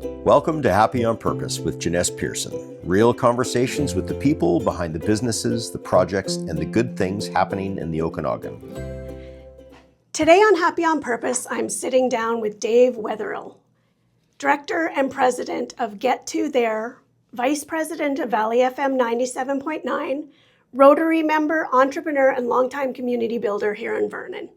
Welcome to Happy on Purpose with Janice Pearson. Real conversations with the people behind the businesses, the projects, and the good things happening in the Okanagan. Today on Happy on Purpose, I'm sitting down with Dave Weatherill, Director and President of Get2hr, Vice President of Valley FM 97.9, Rotary member, entrepreneur, and longtime community builder here in Vernon.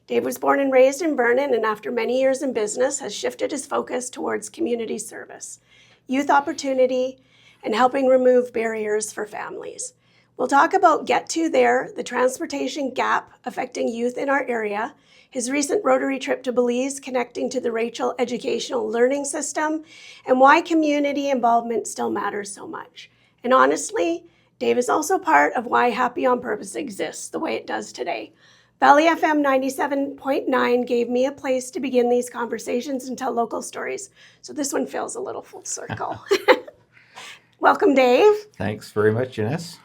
Dave was born and raised in Vernon, and after many years in business has shifted his focus towards community service, youth opportunity, and helping remove barriers for families. We'll talk about Get2hr, the transportation gap affecting youth in our area, his recent Rotary trip to Belize connecting to the Rachel Educational Learning System, and why community involvement still matters so much. And honestly, Dave is also part of why Happy on Purpose exists the way it does today. Valley FM 97.9 gave me a place to begin these conversations and tell local stories. So this one feels a little full circle. Welcome, Dave. Thanks very much, Janice.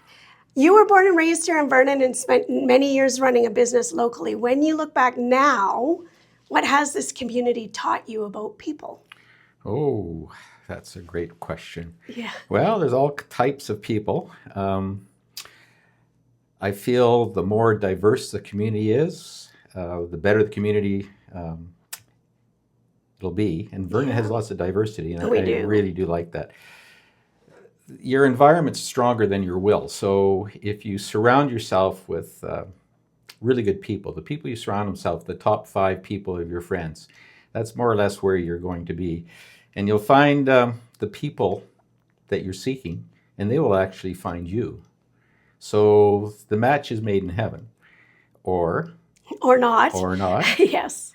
You were born and raised here in Vernon and spent many years running a business locally. When you look back now, what has this community taught you about people? Oh, that's a great question. Yeah. Well, there's all types of people. I feel the more diverse the community is, the better the community it'll be. And Vernon has lots of diversity, and I really do like that. Your environment's stronger than your will. So if you surround yourself with really good people, the people you surround yourself, the top 5 people of your friends, that's more or less where you're going to be. And you'll find the people that you're seeking, and they will actually find you. So the match is made in heaven, or not. Yes.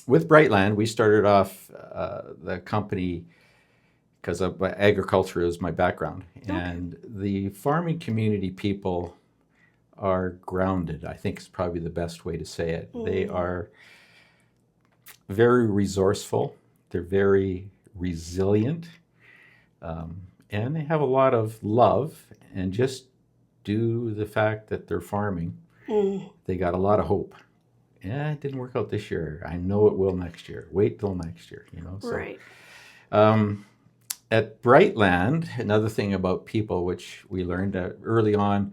With Brightland, we started off the company because agriculture is my background. Okay. And the farming community people are grounded, I think is probably the best way to say it. They are very resourceful. They're very resilient. And they have a lot of love. And just due to the fact that they're farming, they got a lot of hope. Yeah, it didn't work out this year. I know it will next year. Wait till next year, So, right. At Brightland, another thing about people which we learned early on,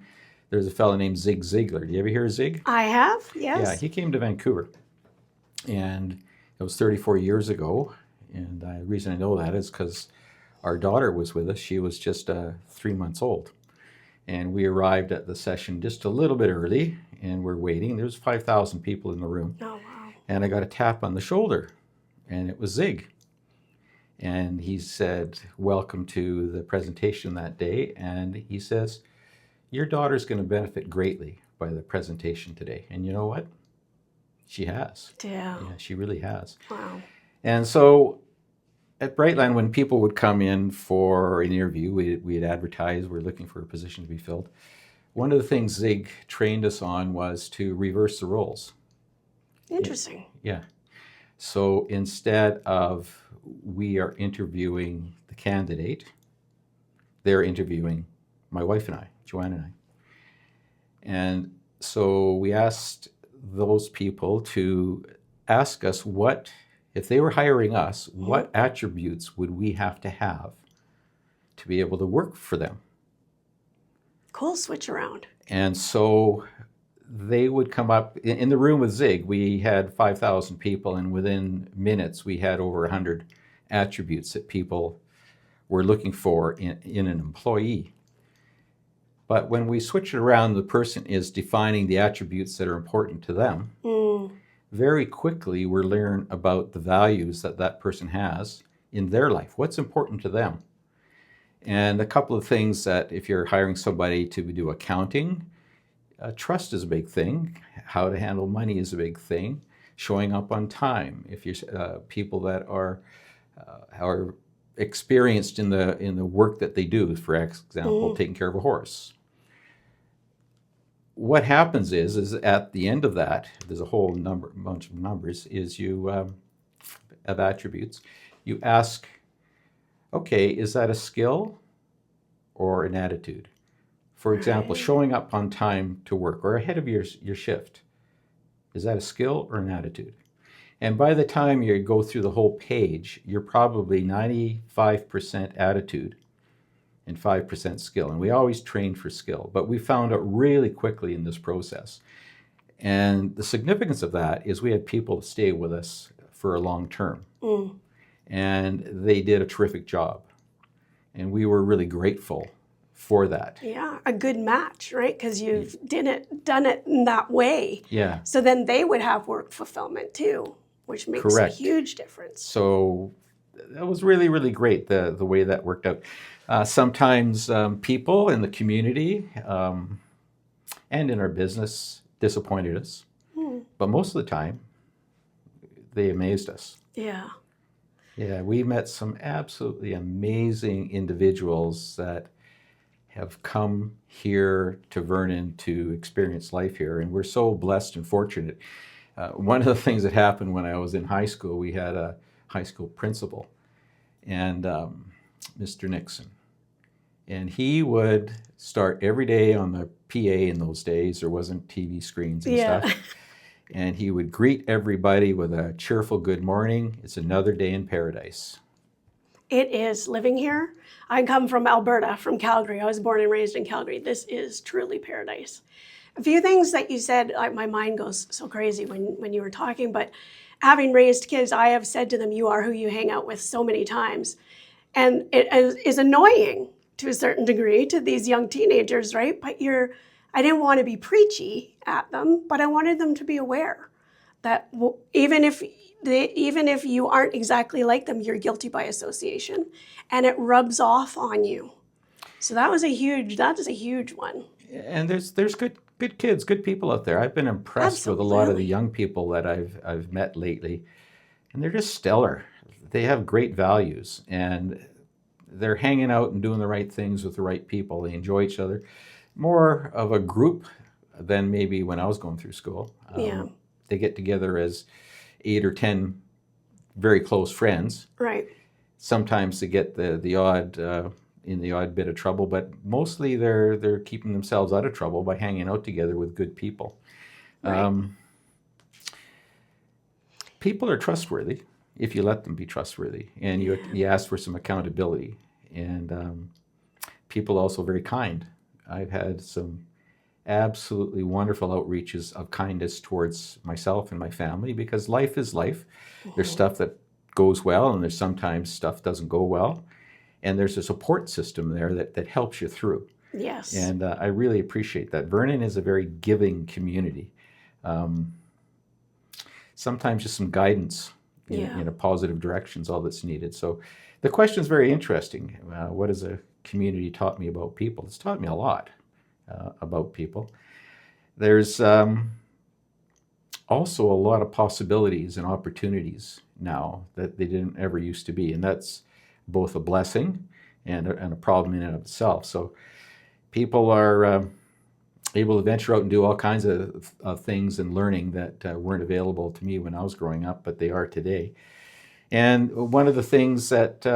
there's a fellow named Zig Ziglar. Do you ever hear of Zig? I have, yes. Yeah, he came to Vancouver. And it was 34 years ago. And the reason I know that is because our daughter was with us. She was just 3 months old. And we arrived at the session just a little bit early, and we're waiting. There's 5,000 people in the room. Oh, wow. And I got a tap on the shoulder, and it was Zig. And he said, welcome to the presentation that day. And he says, your daughter's going to benefit greatly by the presentation today. And you know what? She has. Yeah, she really has. Wow. And so at Brightland, when people would come in for an interview, we'd advertise, we're looking for a position to be filled. One of the things Zig trained us on was to reverse the roles. Interesting. Yeah. So instead of we are interviewing the candidate, they're interviewing my wife and I, Joanne and I. And so we asked those people to ask us if they were hiring us, what attributes would we have to be able to work for them? Cool switch around. And so they would come up in the room with Zig. We had 5,000 people, and within minutes we had over 100 attributes that people were looking for in an employee. But when we switch it around, the person is defining the attributes that are important to them. Very quickly, we learn about the values that person has in their life. What's important to them? And a couple of things that if you're hiring somebody to do accounting, trust is a big thing. How to handle money is a big thing. Showing up on time. If you're people that are experienced in the work that they do, for example, taking care of a horse. What happens is at the end of that, there's a whole bunch of numbers, is you have attributes. You ask, okay, is that a skill or an attitude? For example, showing up on time to work or ahead of your shift. Is that a skill or an attitude? And by the time you go through the whole page, you're probably 95% attitude and 5% skill. And we always train for skill, but we found out really quickly in this process. And the significance of that is we had people stay with us for a long term. And they did a terrific job. And we were really grateful for that. Yeah, a good match, right? Because you've done it in that way. Yeah. So then they would have work fulfillment too, which makes Correct. a huge difference. So that was really, really great, the way that worked out. Sometimes people in the community and in our business disappointed us. But most of the time, they amazed us. Yeah. Yeah, we met some absolutely amazing individuals that have come here to Vernon to experience life here, and we're so blessed and fortunate. One of the things that happened when I was in high school, we had a high school principal, and Mr. Nixon, and he would start every day on the PA. In those days, there wasn't TV screens and stuff. And he would greet everybody with a cheerful good morning. It's another day in paradise. It is. Living here, I come from Alberta, from Calgary. I was born and raised in Calgary. This is truly paradise. A few things that you said, my mind goes so crazy when you were talking, but having raised kids, I have said to them, you are who you hang out with so many times. And it is annoying to a certain degree to these young teenagers, right? But I didn't want to be preachy at them, but I wanted them to be aware that even if you aren't exactly like them, you're guilty by association, and it rubs off on you. So that is a huge one. And there's good kids, good people out there. I've been impressed with a lot of the young people that I've met lately, and they're just stellar. They have great values, and they're hanging out and doing the right things with the right people. They enjoy each other. More of a group than maybe when I was going through school. They get together as 8 or 10 very close friends. Right. Sometimes they get the odd in the odd bit of trouble, but mostly they're keeping themselves out of trouble by hanging out together with good people. Right. People are trustworthy if you let them be trustworthy, and you ask for some accountability. And people are also very kind. I've had some absolutely wonderful outreaches of kindness towards myself and my family, because life is life. There's stuff that goes well, and there's sometimes stuff doesn't go well. And there's a support system there that helps you through. Yes. And I really appreciate that. Vernon is a very giving community. Sometimes just some guidance in a positive direction is all that's needed. So the question is very interesting. What has a community taught me about people? It's taught me a lot about people. There's also a lot of possibilities and opportunities now that they didn't ever used to be. And that's both a blessing and a problem in and of itself. So people are able to venture out and do all kinds of things and learning that weren't available to me when I was growing up, but they are today. And one of the things that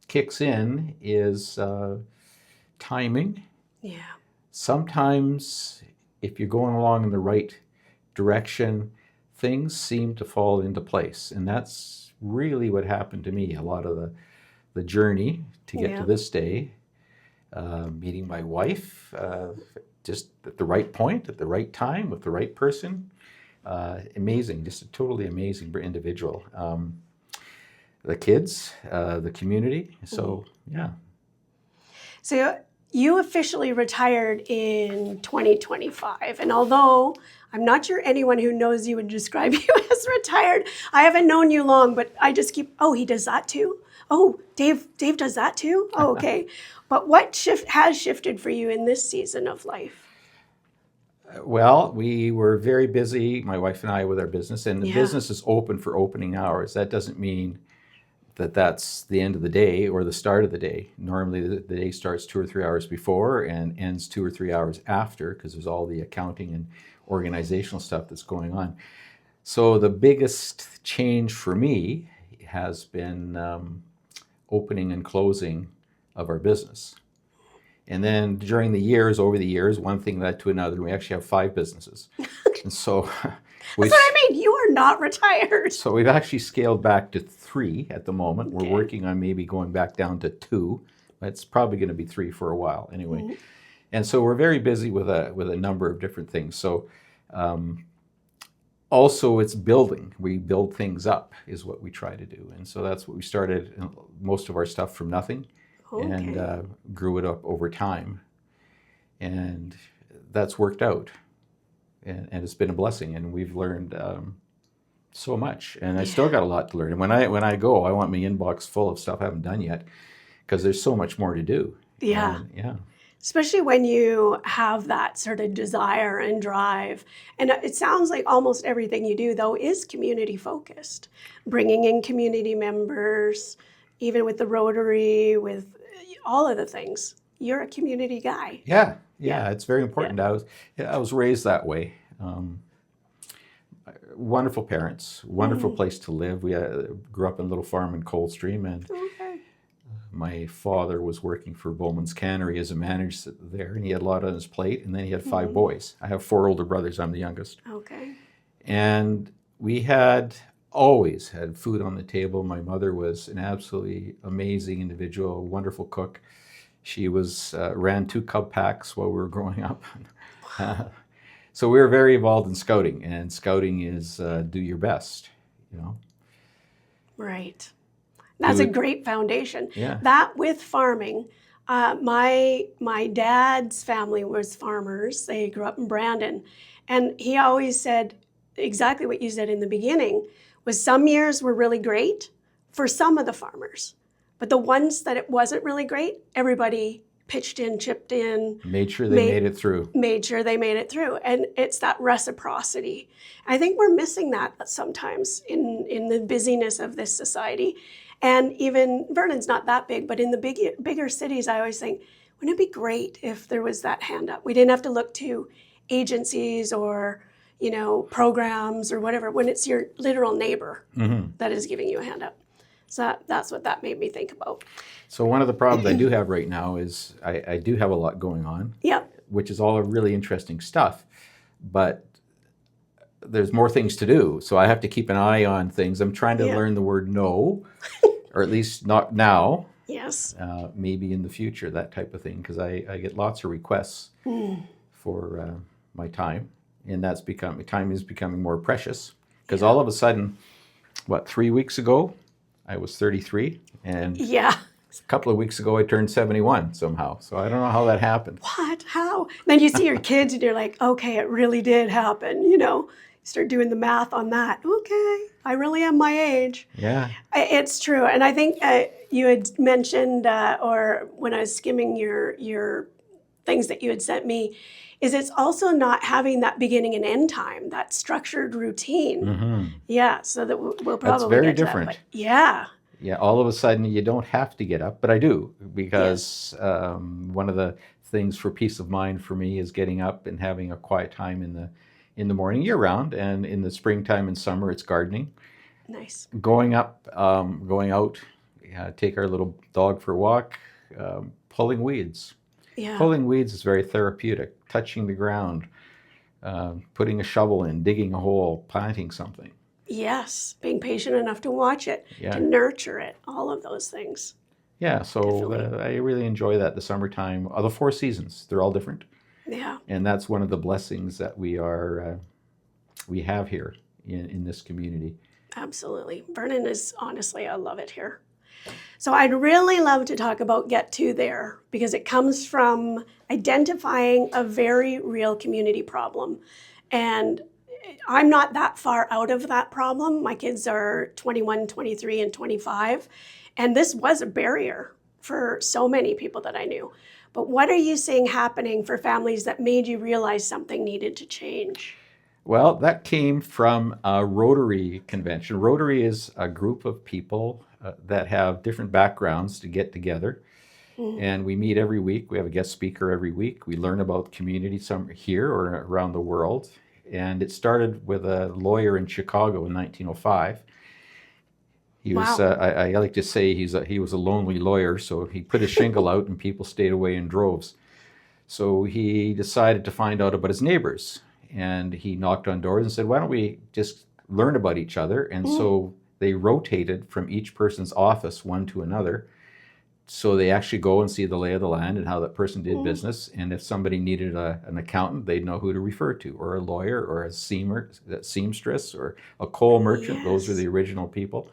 kicks in is timing. Yeah. Sometimes if you're going along in the right direction, things seem to fall into place. And that's really what happened to me. A lot of the journey to get to this day, meeting my wife, just at the right point, at the right time, with the right person. Amazing, just a totally amazing individual. The kids, the community. So, yeah. So you officially retired in 2025. And although I'm not sure anyone who knows you would describe you as retired, I haven't known you long, but I just keep, he does that too? Oh, Dave does that too? Oh, okay. But what has shifted for you in this season of life? Well, we were very busy, my wife and I, with our business, and the business is open for opening hours. That doesn't mean that that's the end of the day or the start of the day. Normally the day starts 2 or 3 hours before and ends 2 or 3 hours after, because there's all the accounting and organizational stuff that's going on. So the biggest change for me has been opening and closing of our business. And then over the years, one thing led to another. We actually have 5 businesses. And so We That's what I mean. You are not retired. So we've actually scaled back to 3 at the moment. Okay. We're working on maybe going back down to 2. It's probably going to be 3 for a while anyway. Mm-hmm. And so we're very busy with a number of different things. So also it's building. We build things up is what we try to do. And so that's what we started most of our stuff from nothing and grew it up over time. And that's worked out. And it's been a blessing. And we've learned so much. And I still got a lot to learn. And when I go, I want my inbox full of stuff I haven't done yet because there's so much more to do. Yeah. And, yeah. Especially when you have that sort of desire and drive. And it sounds like almost everything you do, though, is community focused. Bringing in community members, even with the Rotary, with all of the things. You're a community guy. Yeah, it's very important. I was raised that way. Wonderful parents, wonderful place to live. We grew up in a little farm in Coldstream, and my father was working for Bowman's Cannery as a manager there, and he had a lot on his plate, and then he had 5 boys. I have 4 older brothers. I'm the youngest. Okay. And we had always had food on the table. My mother was an absolutely amazing individual, a wonderful cook. She ran 2 cub packs while we were growing up. So we were very involved in scouting, and scouting is do your best, you know. Right. That's a great foundation. Yeah. That with farming, my dad's family was farmers. They grew up in Brandon, and he always said exactly what you said in the beginning. Was some years were really great for some of the farmers, but the ones that it wasn't really great, everybody pitched in, chipped in. Made sure they made it through. Made sure they made it through. And it's that reciprocity. I think we're missing that sometimes in the busyness of this society. And even, Vernon's not that big, but in the bigger cities, I always think, wouldn't it be great if there was that hand up? We didn't have to look to agencies or, programs or whatever, when it's your literal neighbor that is giving you a hand up. So that's what that made me think about. So one of the problems I do have right now is I do have a lot going on, which is all really interesting stuff, but there's more things to do. So I have to keep an eye on things. I'm trying to learn the word no, or at least not now. Yes. Maybe in the future, that type of thing, because I get lots of requests for my time, and time is becoming more precious. Because all of a sudden, 3 weeks ago, I was 33, and a couple of weeks ago I turned 71 somehow. So I don't know how that happened. What? How? Then you see your kids and you're like, okay, it really did happen. You start doing the math on that. Okay, I really am my age. Yeah. It's true. And I think you had mentioned, or when I was skimming your things that you had sent me, is it's also not having that beginning and end time, that structured routine. Yeah, so that we'll probably That's very get to different. That, but yeah, all of a sudden you don't have to get up, but I do, because one of the things for peace of mind for me is getting up and having a quiet time in the morning year round, and in the springtime and summer it's gardening. Nice. Going up, going out, take our little dog for a walk, pulling weeds. Yeah. Pulling weeds is very therapeutic. Touching the ground, putting a shovel in, digging a hole, planting something. Yes, being patient enough to watch it, to nurture it, all of those things. Yeah, so I really enjoy that. The summertime, the 4 seasons, they're all different. Yeah. And that's one of the blessings that we have here in this community. Absolutely. Vernon is, honestly, I love it here. So I'd really love to talk about Get2hr, because it comes from identifying a very real community problem. And I'm not that far out of that problem. My kids are 21, 23, and 25. And this was a barrier for so many people that I knew. But what are you seeing happening for families that made you realize something needed to change? Well, that came from a Rotary convention. Rotary is a group of people that have different backgrounds to get together. And we meet every week. We have a guest speaker every week. We learn about community, some here or around the world. And it started with a lawyer in Chicago in 1905. He was, I like to say he was a lonely lawyer, so he put his shingle out and people stayed away in droves. So he decided to find out about his neighbors. and he knocked on doors and said, why don't we just learn about each other? And so they rotated from each person's office, one to another. So they actually go and see the lay of the land and how that person did business. And if somebody needed an accountant, they'd know who to refer to, or a lawyer, or a seamstress, or a coal merchant. Yes. Those are the original people.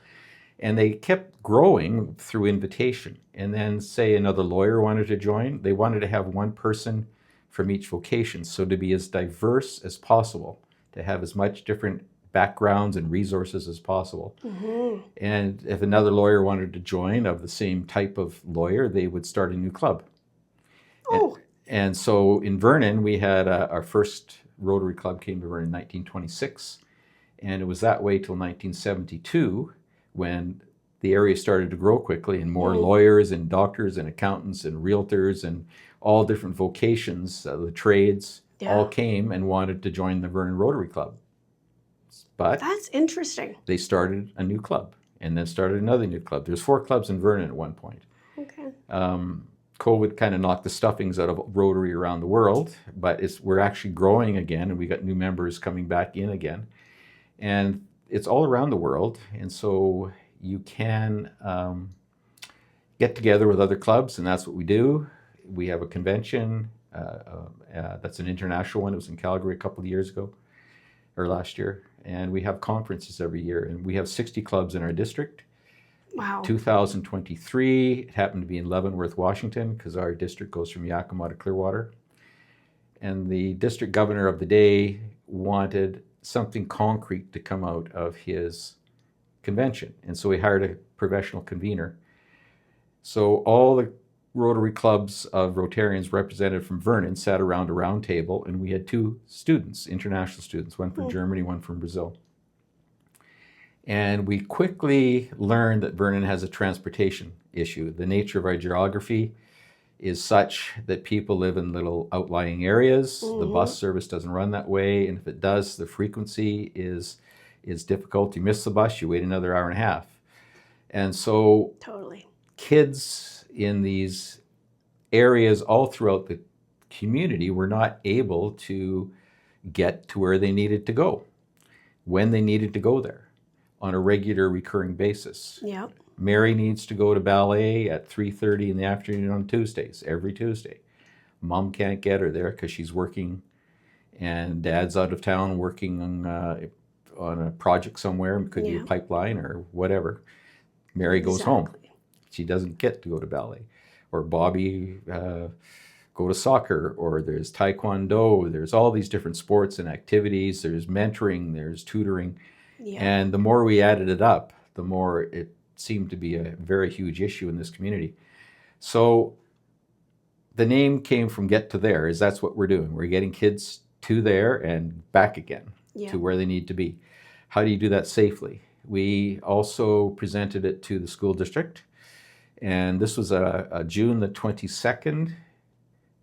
And they kept growing through invitation. And then, say another lawyer wanted to join, they wanted to have one person from each vocation. So to be as diverse as possible, to have as much different backgrounds and resources as possible. And if another lawyer wanted to join of the same type of lawyer, they would start a new club. Oh. And so in Vernon, we had our first Rotary Club came to Vernon in 1926. And it was that way till 1972, when the area started to grow quickly, and more lawyers and doctors and accountants and realtors and all different vocations, the trades, all came and wanted to join the Vernon Rotary Club. But That's interesting. they started a new club, and then started another new club. There's 4 clubs in Vernon at one point. Okay. COVID kind of knocked the stuffings out of Rotary around the world, but we're actually growing again, and we got new members coming back in again. And it's all around the world, and so you can get together with other clubs, and that's what we do. We have a convention that's an international one. It was in Calgary a couple of years ago, or last year, and we have conferences every year, and we have 60 clubs in our district. Wow. 2023, it happened to be in Leavenworth, Washington, because our district goes from Yakima to Clearwater. And the district governor of the day wanted something concrete to come out of his convention. And so he hired a professional convener. So all the Rotary clubs of Rotarians represented from Vernon sat around a round table, and we had 2 students, international students, one from Germany, one from Brazil. And we quickly learned that Vernon has a transportation issue. The nature of our geography is such that people live in little outlying areas. The bus service doesn't run that way, and if it does, the frequency is difficult. You miss the bus, you wait another hour and a half. And so kids in these areas all throughout the community were not able to get to where they needed to go, when they needed to go there, on a regular recurring basis. Yep. Mary needs to go to ballet at 3:30 in the afternoon on Tuesdays, every Tuesday. Mom can't get her there because she's working, and Dad's out of town working on a project somewhere. It could be a pipeline or whatever. Mary goes home. She doesn't get to go to ballet. Or Bobby go to soccer, or there's taekwondo. There's all these different sports and activities. There's mentoring, there's tutoring. And the more we added it up, the more it seemed to be a very huge issue in this community. So the name came from Get2hr, is that's what we're doing. We're getting kids to there and back again to where they need to be. How do you do that safely? We also presented it to the school district, and this was a June the 22nd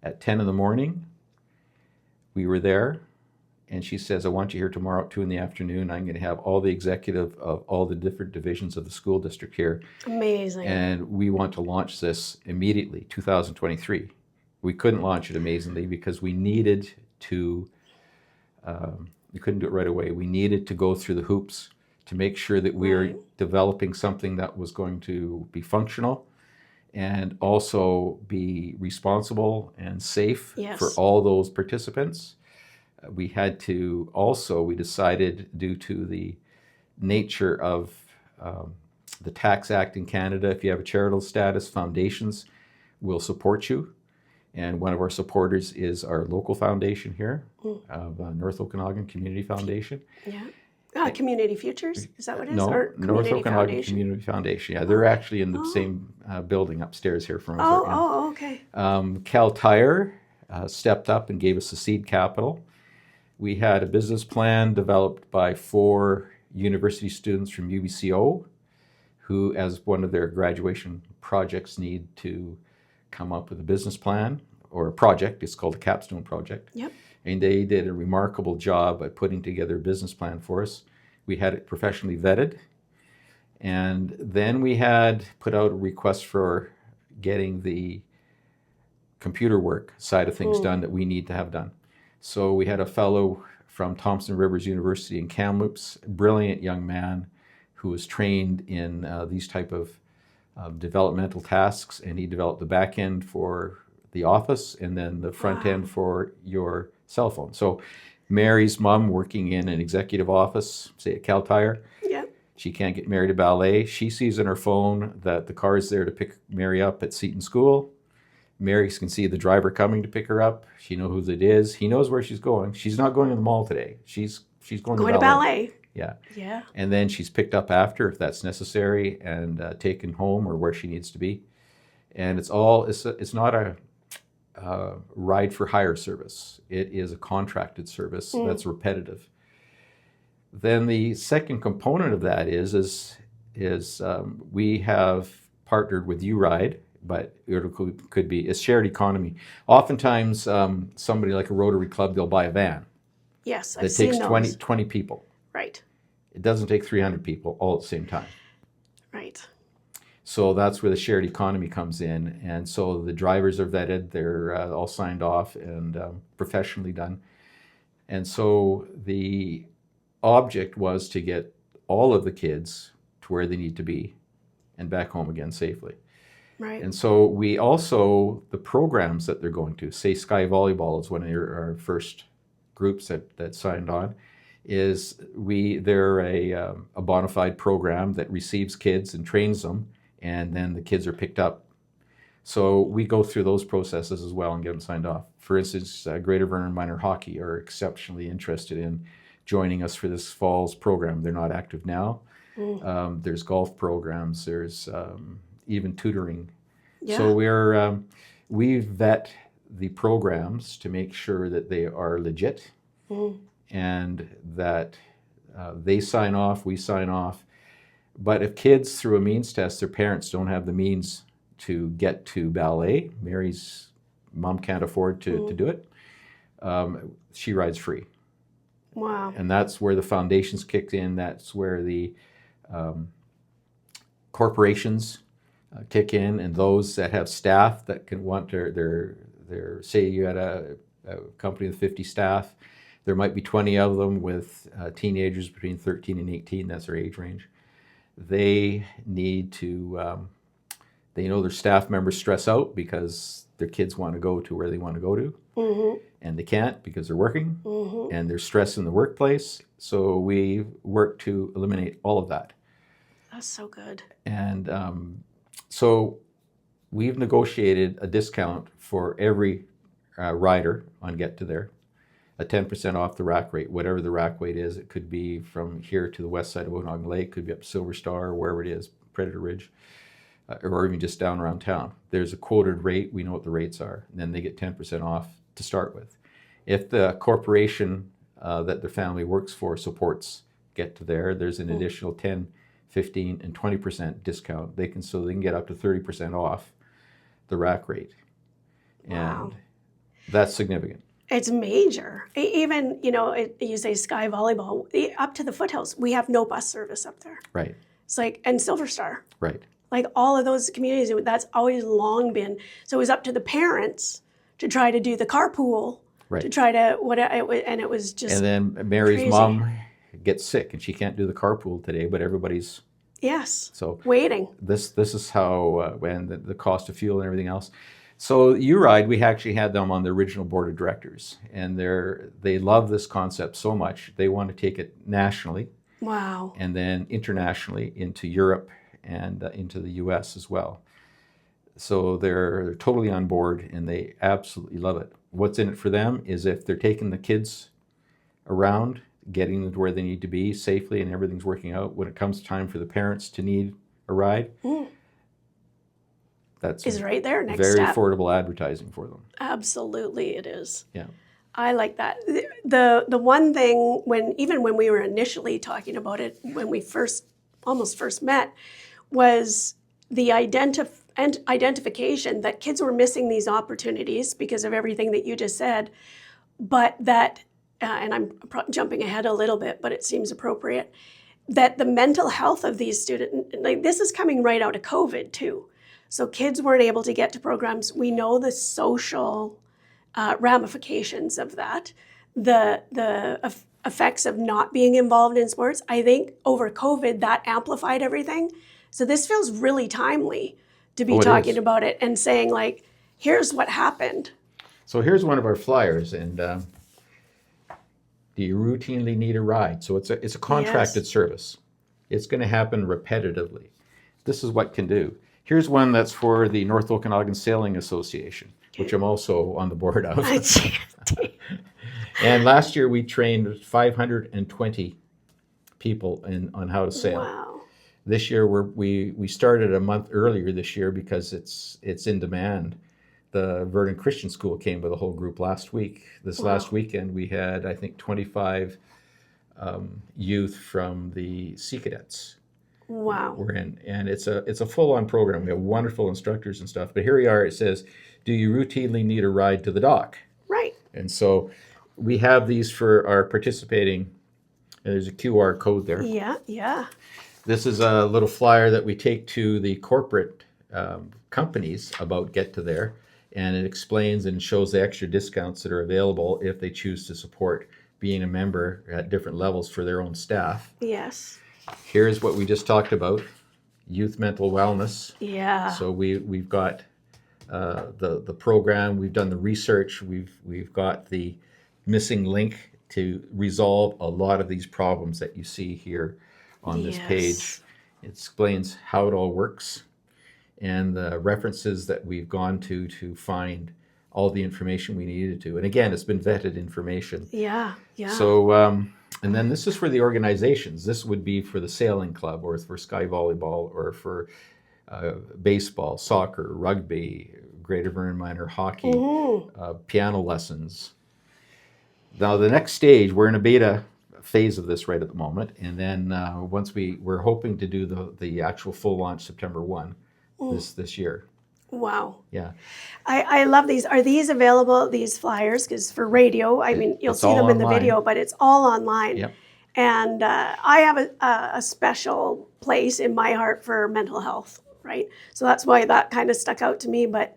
at 10 in the morning. We were there. And she says, I want you here tomorrow at 2 in the afternoon. I'm going to have all the executive of all the different divisions of the school district here. Amazing. And we want to launch this immediately, 2023. We couldn't launch it amazingly because we needed to, we couldn't do it right away. We needed to go through the hoops to make sure that we are developing something that was going to be functional and also be responsible and safe for all those participants. We had to also, we decided, due to the nature of the Tax Act in Canada, if you have a charitable status, foundations will support you. And one of our supporters is our local foundation here, of North Okanagan Community Foundation. Community Futures, is that what it is? No, or North Okanagan Foundation? Community Foundation. Yeah, they're actually in the same building upstairs here from us. Okay. Get2hr stepped up and gave us the seed capital. We had a business plan developed by 4 university students from UBCO who, as one of their graduation projects, need to come up with a business plan or a project. It's called a capstone project. And they did a remarkable job at putting together a business plan for us. We had it professionally vetted. And then we had put out a request for getting the computer work side of things done that we need to have done. So we had a fellow from Thompson Rivers University in Kamloops, a brilliant young man who was trained in these type of developmental tasks, and he developed the back end for the office and then the front end for your cell phone. So Mary's mom, working in an executive office, say at DaveWeatherill, she can't get Mary to ballet. She sees on her phone that the car is there to pick Mary up at Seton School. Mary can see the driver coming to pick her up. She knows who it is. He knows where she's going. She's not going to the mall today. She's going to ballet. Yeah. And then she's picked up after, if that's necessary, and taken home or where she needs to be. And it's not a ride for hire service. It is a contracted service that's repetitive. Then the second component of that is we have partnered with U-Ride, but it could be a shared economy. Oftentimes, somebody like a Rotary Club, they'll buy a van. Yes, I've seen those. That takes 20 people. Right. It doesn't take 300 people all at the same time. Right. So that's where the shared economy comes in. And so the drivers are vetted, they're all signed off and professionally done. And so the object was to get all of the kids to where they need to be and back home again safely. Right. And so we also, the programs that they're going to, say Sky Volleyball is one of our first groups that signed on, they're a bona fide program that receives kids and trains them, and then the kids are picked up. So we go through those processes as well and get them signed off. For instance, Greater Vernon Minor Hockey are exceptionally interested in joining us for this fall's program. They're not active now. There's golf programs. There's even tutoring. Yeah. So we vet the programs to make sure that they are legit and that they sign off, we sign off. But if kids, through a means test, their parents don't have the means to get to ballet, Mary's mom can't afford to do it, she rides free. Wow. And that's where the foundations kicked in. That's where the corporations kick in, and those that have staff that can want their say you had a company with 50 staff, there might be 20 of them with teenagers between 13 and 18, that's their age range. They need to, they know their staff members stress out because their kids want to go to where they want to go to, and they can't because they're working, and there's stress in the workplace. So we work to eliminate all of that. That's so good. And so we've negotiated a discount for every rider on Get2hr, a 10% off the rack rate, whatever the rack rate is. It could be from here to the west side of Okanagan Lake, could be up to Silver Star, wherever it is, Predator Ridge, or even just down around town. There's a quoted rate, we know what the rates are, and then they get 10% off to start with. If the corporation that their family works for supports Get2hr, there's an additional 10, 15, and 20% discount. They can get up to 30% off the rack rate. Wow. And that's significant. It's major. Even, you say Sky Volleyball, up to the Foothills, we have no bus service up there. Right. It's like, and Silver Star. Right. Like all of those communities, that's always long been. So it was up to the parents to try to do the carpool, to try to, and it was just And then Mary's crazy. mom gets sick and she can't do the carpool today, but everybody's waiting. This is how, and the cost of fuel and everything else. So U-Ride, we actually had them on the original board of directors, and they love this concept so much, they want to take it nationally. Wow. And then internationally into Europe and into the US as well. So they're totally on board and they absolutely love it. What's in it for them is if they're taking the kids around, getting them to where they need to be safely and everything's working out, when it comes time for the parents to need a ride, that's right there, next very step. affordable advertising for them. Absolutely it is. Yeah. I like that. The one thing, even when we were initially talking about it, when we almost first met, was the identification that kids were missing these opportunities because of everything that you just said, but that, and I'm jumping ahead a little bit, but it seems appropriate, that the mental health of these students, like this is coming right out of COVID too. So kids weren't able to get to programs. We know the social ramifications of that the effects of not being involved in sports. I think over COVID, that amplified everything. So this feels really timely to be talking about it and saying, like, here's what happened. So here's one of our flyers, and do you routinely need a ride? So it's a contracted service. It's going to happen repetitively. This is what can do. Here's one that's for the North Okanagan Sailing Association, which I'm also on the board of. And last year we trained 520 people on how to sail. Wow. This year we started a month earlier this year because it's in demand. The Vernon Christian School came with a whole group last week. This last weekend we had, I think, 25 youth from the Sea Cadets. Wow. We're in, and it's a full-on program. We have wonderful instructors and stuff. But here we are. It says, "Do you routinely need a ride to the dock?" Right. And so we have these for our participating. And there's a QR code there. Yeah, yeah. This is a little flyer that we take to the corporate companies about Get2hr, and it explains and shows the extra discounts that are available if they choose to support being a member at different levels for their own staff. Yes. Here's what we just talked about, youth mental wellness. Yeah. So we've got the program, we've done the research, we've got the missing link to resolve a lot of these problems that you see here on this page. It explains how it all works and the references that we've gone to find all the information we needed to. And again, it's been vetted information. Yeah, yeah. So, and then this is for the organizations. This would be for the sailing club or for sky volleyball or for baseball, soccer, rugby, Greater Vernon Minor hockey, piano lessons. Now the next stage, we're in a beta phase of this right at the moment, and then once we're hoping to do the actual full launch September 1 this year. Wow. Yeah. I love these. Are these available, these flyers? Because for radio, I mean, you'll see them in the video, but it's all online. Yep. And I have a special place in my heart for mental health, right? So that's why that kind of stuck out to me. But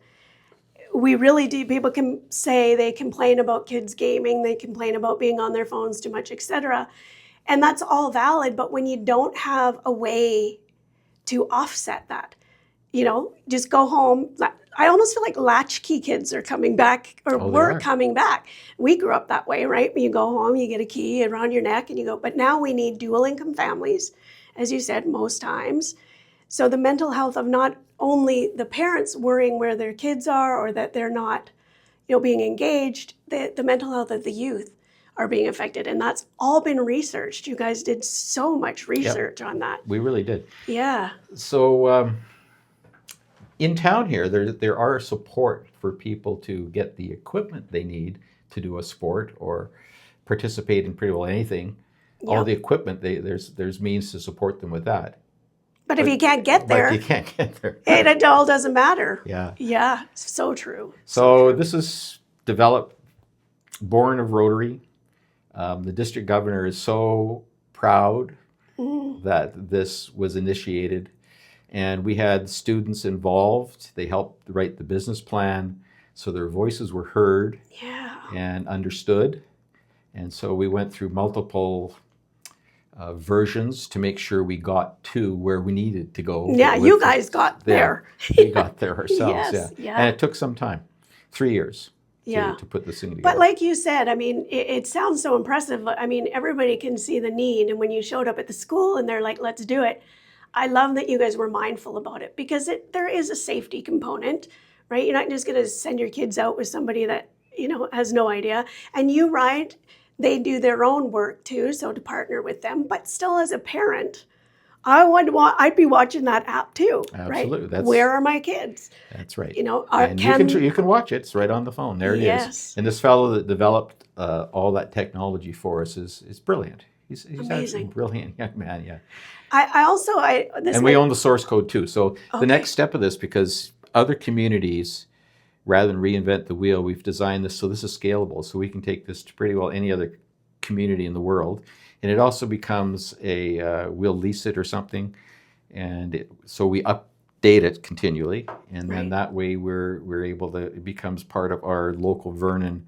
we really do. People can say they complain about kids gaming, they complain about being on their phones too much, etc. And that's all valid. But when you don't have a way to offset that, you know, just go home. I almost feel like latchkey kids are coming back, or were coming back. We grew up that way, right? You go home, you get a key around your neck and you go, but now we need dual income families, as you said, most times. So the mental health of not only the parents worrying where their kids are or that they're not, you know, being engaged, the mental health of the youth are being affected. And that's all been researched. You guys did so much research on that. We really did. Yeah. So in town here, there are support for people to get the equipment they need to do a sport or participate in pretty well anything. Yep. All the equipment, there's means to support them with that. But if you can't get there, you can't get there. It all doesn't matter. Yeah. Yeah, so true. So this is developed, born of Rotary. The district governor is so proud that this was initiated. And we had students involved. They helped write the business plan, so their voices were heard and understood. And so we went through multiple versions to make sure we got to where we needed to go. Yeah, you guys got there. We got there ourselves, Yes, yeah. And it took some time, 3 years to put this thing together. But like you said, I mean, it sounds so impressive. I mean, everybody can see the need. And when you showed up at the school and they're like, let's do it, I love that you guys were mindful about it, because there is a safety component, right? You're not just going to send your kids out with somebody that, you know, has no idea. And you ride, they do their own work too, so to partner with them. But still, as a parent, I'd be watching that app too, Absolutely. right? Where are my kids? That's right. You know, and you can watch it. It's right on the phone. There it is. And this fellow that developed all that technology for us is brilliant. He's actually a brilliant young man. Yeah. We own the source code too. So the next step of this, because other communities, rather than reinvent the wheel, we've designed this so this is scalable. So we can take this to pretty well any other community in the world. And it also becomes we'll lease it or something. And so we update it continually. And then that way we're able to, it becomes part of our local Vernon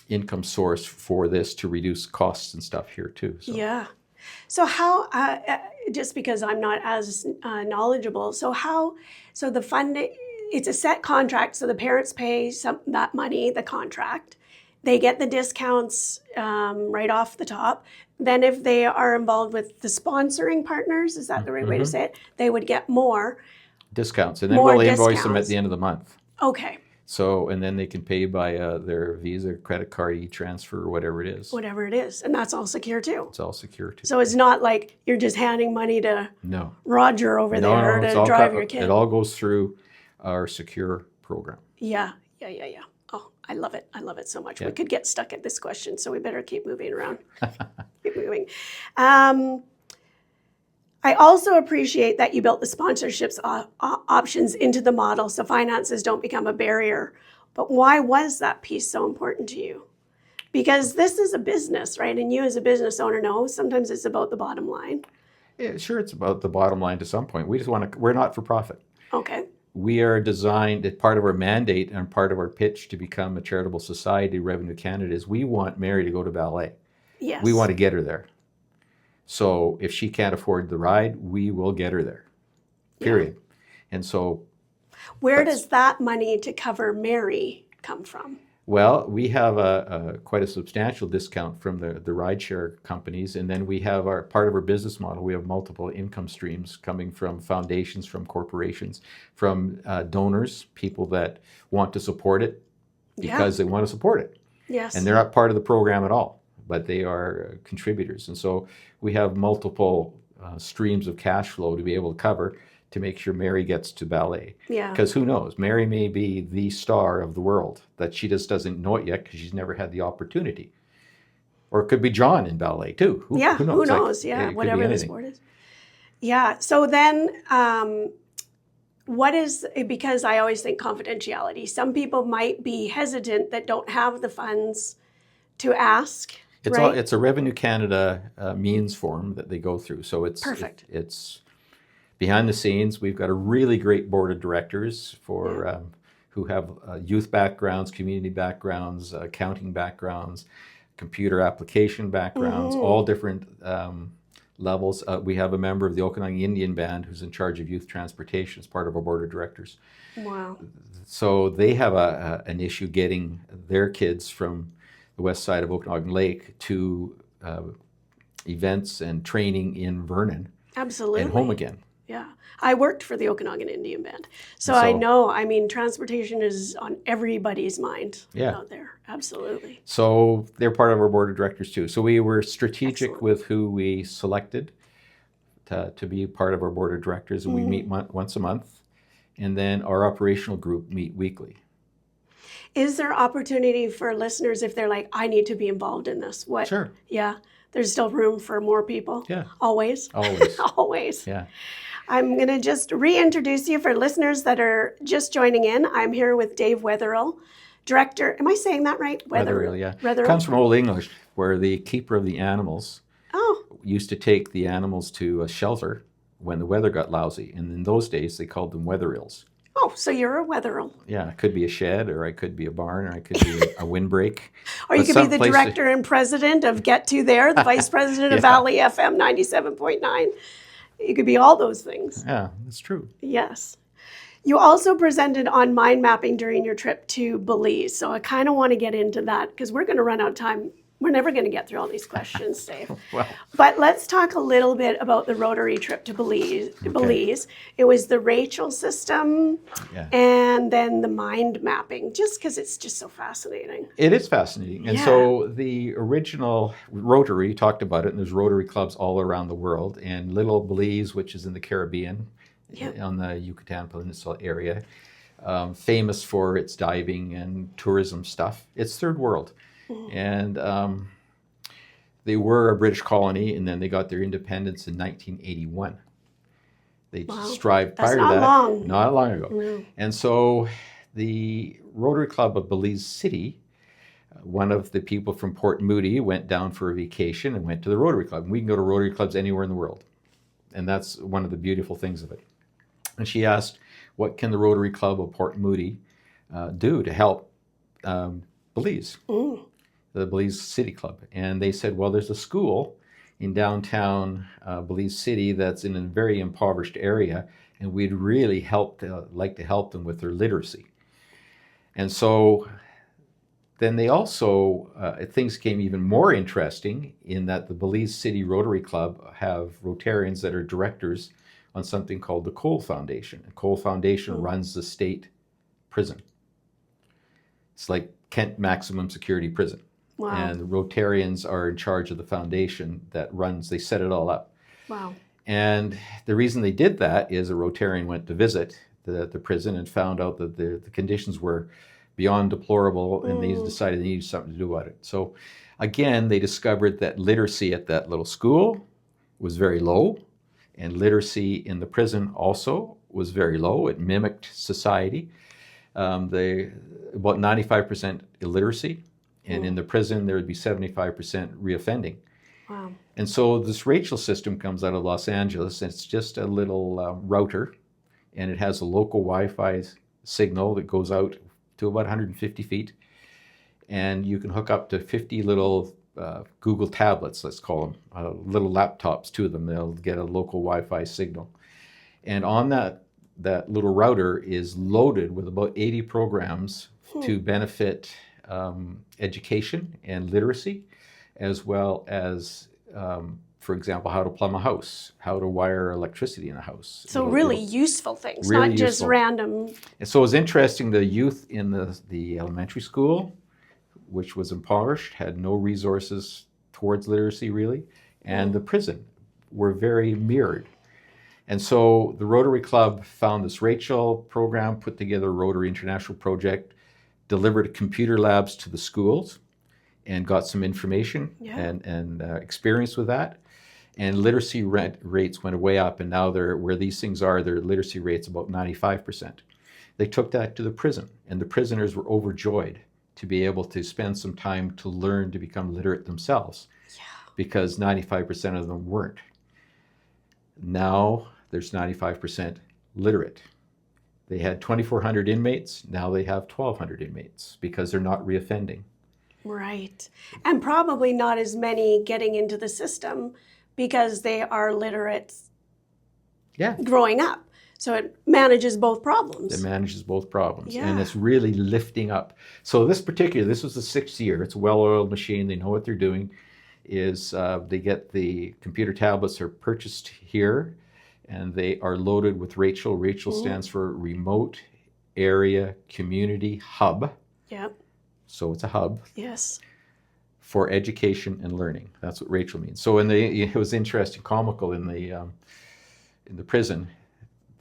income source for this to reduce costs and stuff here too. So. Yeah. So how, just because I'm not as knowledgeable, so the funding, it's a set contract, so the parents pay that money, the contract. They get the discounts right off the top. Then if they are involved with the sponsoring partners, is that the right way to say it? They would get more. Discounts, and then More we'll invoice them at discounts. the end of the month. Okay. So, and then they can pay by their Visa, credit card, e-transfer, or whatever it is. Whatever it is. And that's all secure too. It's all secure too. So it's not like you're just handing money to No. Roger over there it's to all drive your kid. It all goes through our secure program. Yeah. Oh, I love it. I love it so much. Yeah. We could get stuck at this question, so we better keep moving around. Keep moving. I also appreciate that you built the sponsorships options into the model so finances don't become a barrier. But why was that piece so important to you? Because this is a business, right? And you as a business owner know sometimes it's about the bottom line. Yeah, sure, it's about the bottom line to some point. We just want to, we're not for profit. Okay. We are designed, as part of our mandate and part of our pitch to become a charitable society, Revenue Canada, is we want Mary to go to ballet. Yes. We want to get her there. So if she can't afford the ride, we will get her there, period. Yeah. And so... Where does that money to cover Mary come from? Well, we have quite a substantial discount from the rideshare companies, and then we have part of our business model. We have multiple income streams coming from foundations, from corporations, from donors, people that want to support it because they want to support it. Yes. And they're not part of the program at all, but they are contributors. And so we have multiple streams of cash flow to be able to cover to make sure Mary gets to ballet. Yeah. Because who knows, Mary may be the star of the world, that she just doesn't know it yet because she's never had the opportunity. Or it could be John in ballet too. Who knows? Whatever the sport is. Yeah, so then what is, because I always think confidentiality, some people might be hesitant that don't have the funds to ask. It's a Revenue Canada means form that they go through. So it's perfect. It's behind the scenes. We've got a really great board of directors for who have youth backgrounds, community backgrounds, accounting backgrounds, computer application backgrounds, all different levels. We have a member of the Okanagan Indian Band who's in charge of youth transportation as part of our board of directors. Wow. So they have an issue getting their kids from the west side of Okanagan Lake to events and training in Vernon. Absolutely. And home again. Yeah. I worked for the Okanagan Indian Band. So I know, I mean, transportation is on everybody's mind out there. Absolutely. So they're part of our board of directors too. So we were strategic with who we selected to be part of our board of directors, and we meet once a month. And then our operational group meet weekly. Is there opportunity for listeners if they're like, I need to be involved in this? What? Sure. Yeah. There's still room for more people? Yeah. Always? Always. Always. Yeah. I'm going to just reintroduce you for listeners that are just joining in. I'm here with Dave Weatherill, director. Am I saying that right? Weatherill, yeah. Weatherill. Comes from Old English, where the keeper of the animals used to take the animals to a shelter when the weather got lousy. And in those days, they called them Weatherills. Oh, so you're a Weatherill. Yeah, it could be a shed, or I could be a barn, or I could be a windbreak. Or you could be the director and president of Get2hr, the vice president of Valley FM 97.9. You could be all those things. Yeah, that's true. Yes. You also presented on mind mapping during your trip to Belize. So I kind of want to get into that because we're going to run out of time. We're never going to get through all these questions, Dave. Well. But let's talk a little bit about the Rotary trip to Belize. It was the Rachel system and then the mind mapping, just because it's just so fascinating. It is fascinating. And so the original Rotary talked about it, and there's Rotary clubs all around the world. And little Belize, which is in the Caribbean, on the Yucatan Peninsula area, famous for its diving and tourism stuff. It's third world. And they were a British colony, and then they got their independence in 1981. They strived prior to that. Not long ago. No. And so the Rotary Club of Belize City, one of the people from Port Moody went down for a vacation and went to the Rotary Club. And we can go to Rotary clubs anywhere in the world. And that's one of the beautiful things of it. And she asked, what can the Rotary Club of Port Moody do to help Belize? the Belize City Club. And they said, well, there's a school in downtown Belize City that's in a very impoverished area, and we'd really like to help them with their literacy. And so then they also, things became even more interesting in that the Belize City Rotary Club have Rotarians that are directors on something called the Cole Foundation. The Cole Foundation runs the state prison. It's like Kent Maximum Security Prison. Wow. And the Rotarians are in charge of the foundation that runs, they set it all up. Wow. And the reason they did that is a Rotarian went to visit the prison and found out that the conditions were beyond deplorable, and they decided they needed something to do about it. So again, they discovered that literacy at that little school was very low, and literacy in the prison also was very low. It mimicked society. About 95% illiteracy, and in the prison there would be 75% reoffending. Wow. And so this Rachel system comes out of Los Angeles, and it's just a little router, and it has a local Wi-Fi signal that goes out to about 150 feet, and you can hook up to 50 little Google tablets, let's call them, little laptops to them. They'll get a local Wi-Fi signal. And on that little router is loaded with about 80 programs to benefit education and literacy, as well as, for example, how to plumb a house, how to wire electricity in a house. So really useful things, really not just useful. random. And so it was interesting, the youth in the elementary school, which was impoverished, had no resources towards literacy really, and the prison were very mirrored. And so the Rotary Club found this Rachel program, put together a Rotary International project, delivered computer labs to the schools, and got some information and experience with that. And literacy rates went way up, and now where these things are, their literacy rate's about 95%. They took that to the prison, and the prisoners were overjoyed to be able to spend some time to learn to become literate themselves, because 95% of them weren't. Now there's 95% literate. They had 2,400 inmates, now they have 1,200 inmates because they're not reoffending. Right. And probably not as many getting into the system because they are literate growing up. So it manages both problems. It manages both problems. And it's really lifting up. So this was the 6th year. It's a well-oiled machine. They know what they're doing. They get the computer tablets are purchased here, and they are loaded with Rachel. Rachel stands for Remote Area Community Hub. Yep. So it's a hub. Yes. For education and learning. That's what Rachel means. So it was interesting, comical in the prison.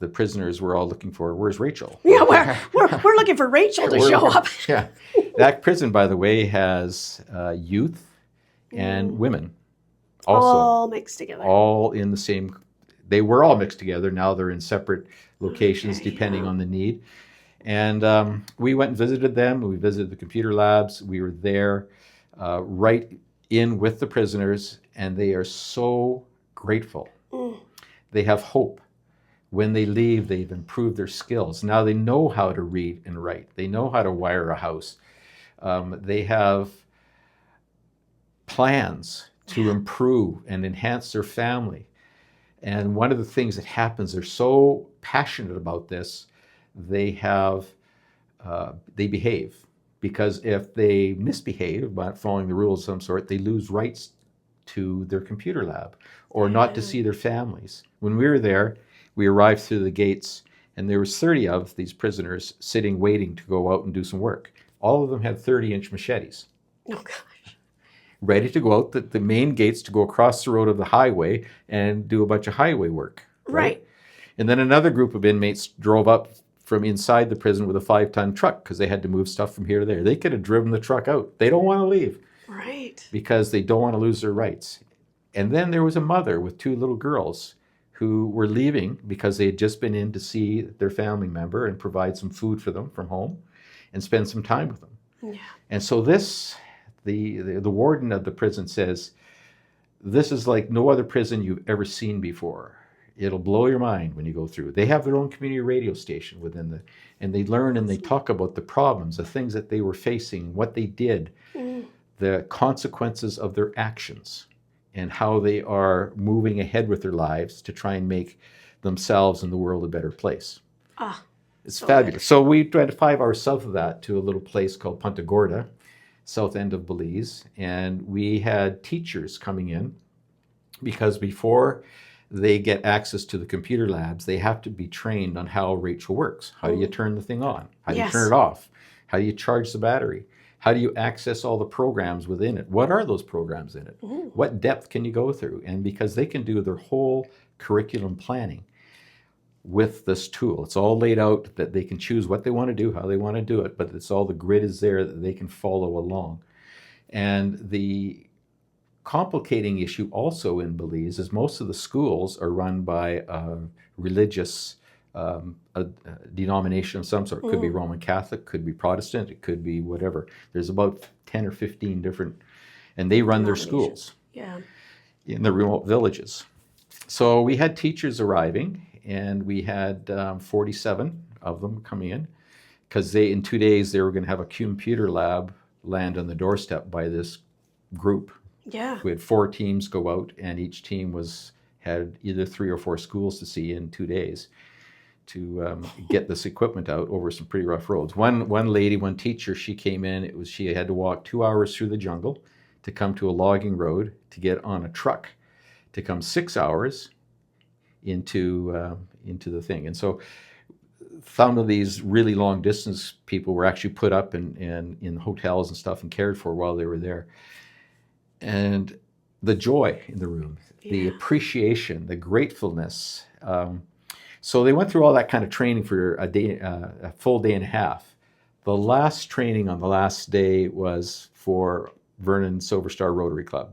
The prisoners were all looking for, where's Rachel? Yeah, we're looking for Rachel to show up. Yeah. That prison, by the way, has youth and women also. All mixed together. All in the same, they were all mixed together. Now they're in separate locations depending on the need. And we went and visited them. We visited the computer labs. We were there right in with the prisoners, and they are so grateful. They have hope. When they leave, they've improved their skills. Now they know how to read and write. They know how to wire a house. They have plans to improve and enhance their family. And one of the things that happens, they're so passionate about this, they behave. Because if they misbehave by following the rules of some sort, they lose rights to their computer lab or not to see their families. When we were there, we arrived through the gates, and there was 30 of these prisoners sitting waiting to go out and do some work. All of them had 30-inch machetes. Oh, gosh. Ready to go out the main gates to go across the road of the highway and do a bunch of highway work. Right. And then another group of inmates drove up from inside the prison with a 5-ton truck because they had to move stuff from here to there. They could have driven the truck out. They don't want to leave. Right. Because they don't want to lose their rights. And then there was a mother with 2 little girls who were leaving because they had just been in to see their family member and provide some food for them from home and spend some time with them. Yeah. And so the warden of the prison says, this is like no other prison you've ever seen before. It'll blow your mind when you go through. They have their own community radio station within and they learn and they talk about the problems, the things that they were facing, what they did. the consequences of their actions and how they are moving ahead with their lives to try and make themselves and the world a better place. It's so fabulous. good. So we went 5 hours south of that to a little place called Punta Gorda, south end of Belize, and we had teachers coming in because before they get access to the computer labs, they have to be trained on how Rachel works. How do you turn the thing on? How do you Yes. turn it off? How do you charge the battery? How do you access all the programs within it? What are those programs in it? What depth can you go through? And because they can do their whole curriculum planning with this tool. It's all laid out that they can choose what they want to do, how they want to do it, but it's all, the grid is there that they can follow along. And the complicating issue also in Belize is most of the schools are run by a religious a denomination of some sort. It could be Roman Catholic, could be Protestant, it could be whatever. There's about 10 or 15 different, and they run their schools in the remote villages. So we had teachers arriving, and we had 47 of them coming in, because in 2 days they were going to have a computer lab land on the doorstep by this group. Yeah. We had 4 teams go out, and each team had either 3 or 4 schools to see in 2 days to get this equipment out over some pretty rough roads. One teacher, she came in, she had to walk 2 hours through the jungle to come to a logging road to get on a truck to come 6 hours into the thing. And so some of these really long distance people were actually put up in hotels and stuff and cared for while they were there. And the joy in the room, the appreciation, the gratefulness. So they went through all that kind of training for a full day and a half. The last training on the last day was for Vernon Silver Star Rotary Club.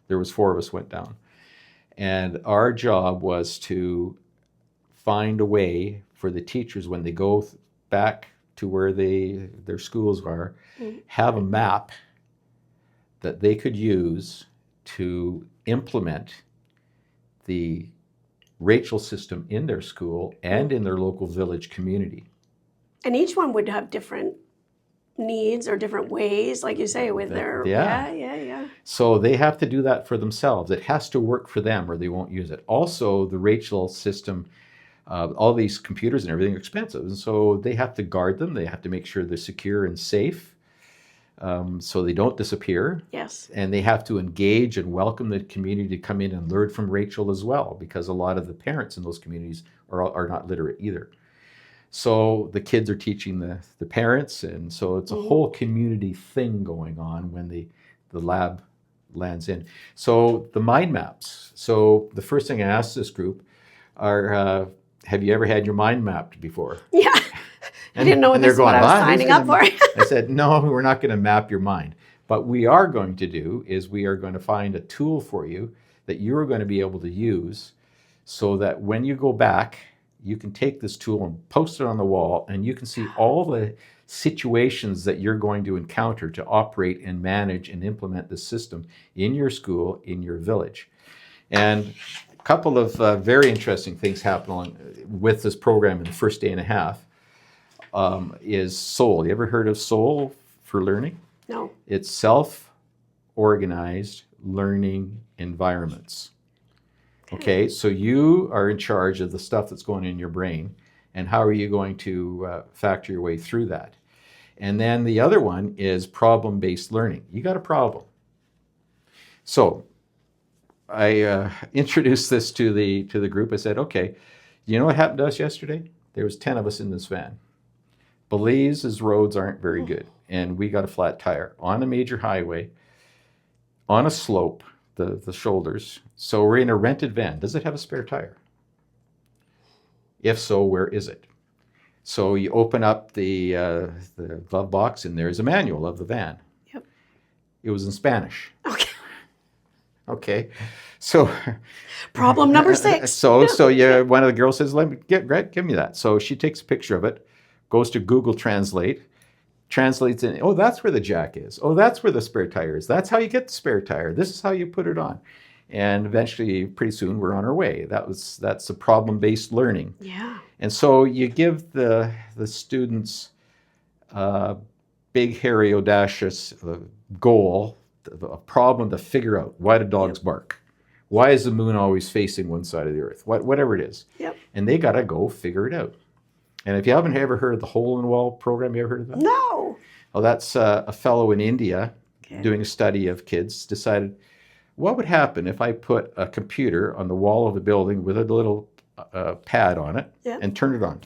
There was 4 of us went down. And our job was to find a way for the teachers, when they go back to where their schools are, have a map that they could use to implement the Rachel system in their school and in their local village community. And each one would have different needs or different ways, like you say, with their... Yeah. So they have to do that for themselves. It has to work for them or they won't use it. Also, the Rachel system, all these computers and everything are expensive. And so they have to guard them. They have to make sure they're secure and safe. So they don't disappear. Yes. And they have to engage and welcome the community to come in and learn from Rachel as well, because a lot of the parents in those communities are not literate either. So the kids are teaching the parents, and so it's a whole community thing going on when the lab lands in. So the mind maps. So the first thing I asked this group are, have you ever had your mind mapped before? Yeah. I didn't know this is what I was signing up for. I said, no, we're not going to map your mind. But we are going to do is we are going to find a tool for you that you're going to be able to use so that when you go back, you can take this tool and post it on the wall, and you can see all the situations that you're going to encounter to operate and manage and implement the system in your school, in your village. And a couple of very interesting things happen with this program in the first day and a half. Is SOUL. You ever heard of SOUL for learning? No. It's self-organized learning environments. Okay, so you are in charge of the stuff that's going in your brain, and how are you going to factor your way through that? And then the other one is problem-based learning. You got a problem. So I introduced this to the group. I said, okay, you know what happened to us yesterday? There was 10 of us in this van. Belize's roads aren't very good, and we got a flat tire on a major highway, on a slope, the shoulders. So we're in a rented van. Does it have a spare tire? If so, where is it? So you open up the glove box, and there's a manual of the van. Yep. It was in Spanish. Okay. Okay. So Problem number 6. So one of the girls says, give me that. So she takes a picture of it, goes to Google Translate, translates in, oh, that's where the jack is. Oh, that's where the spare tire is. That's how you get the spare tire. This is how you put it on. And eventually, pretty soon, we're on our way. That's the problem-based learning. Yeah. And so you give the students a big, hairy, audacious goal a problem to figure out. Why do dogs bark? Why is the moon always facing one side of the earth? Whatever it is. Yep. And they got to go figure it out. And if you haven't ever heard of the Hole in the Wall program, you ever heard of that? No. Well, that's a fellow in India Okay. doing a study of kids, decided, what would happen if I put a computer on the wall of the building with a little pad on it and turn it on?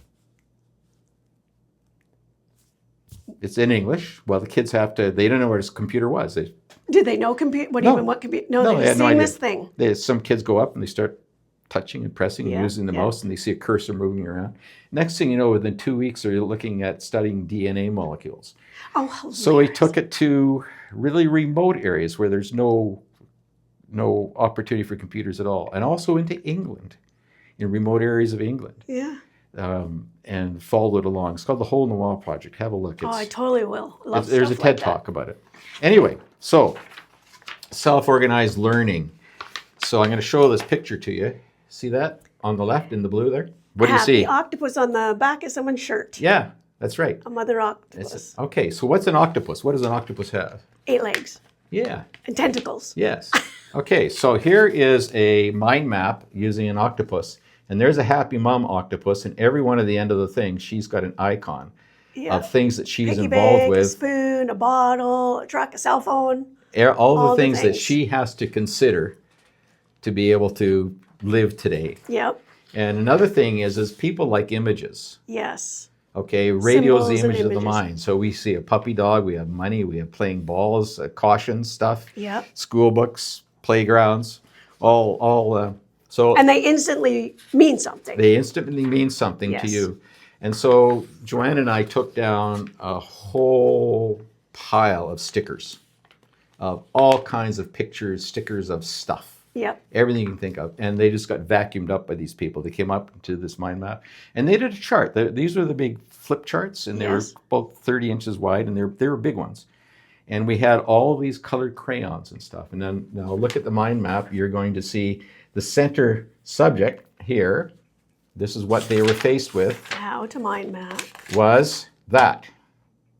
It's in English. Well, the kids they don't know what a computer was. Did they know computer? What computer? No, they they're had just no seeing idea. this thing. Some kids go up and they start touching and pressing and using the mouse, and they see a cursor moving around. Next thing you know, within 2 weeks, they're looking at studying DNA molecules. Oh, hilarious. So he took it to really remote areas where there's no opportunity for computers at all, and also into England, in remote areas of England. Yeah. And followed it along. It's called the Hole in the Wall Project. Have a look. I totally will. Love there's a stuff TED like Talk about it. Anyway, so self-organized learning. So I'm going to show this picture to you. See that on the left in the blue there? What do you see? The octopus on the back of someone's shirt. Yeah, that's right. A mother octopus. Okay, so what's an octopus? What does an octopus have? 8 legs. Yeah. And tentacles. Yes. Okay, so here is a mind map using an octopus. And there's a happy mom octopus, and every one of the end of the thing, she's got an icon of things that she's Piggy involved bank, with. A spoon, a bottle, a truck, a cell phone. All the things that she has to consider to be able to live today. Yep. And another thing is people like images. Yes. Okay, radio is the Symbols and image of the images. mind. So we see a puppy dog, we have money, we have playing balls, caution stuff, Yep. school books, playgrounds, so And they instantly mean something. they instantly mean something to Yes. you. And so Joanne and I took down a whole pile of stickers of all kinds of pictures, stickers of stuff. Yep. Everything you can think of. And they just got vacuumed up by these people. They came up to this mind map and they did a chart. These were the big flip charts, and they were about 30 inches wide, and they were big ones. And we had all these colored crayons and stuff. And then now look at the mind map. You're going to see the center subject here. This is what they were faced with. How to mind map. Was that.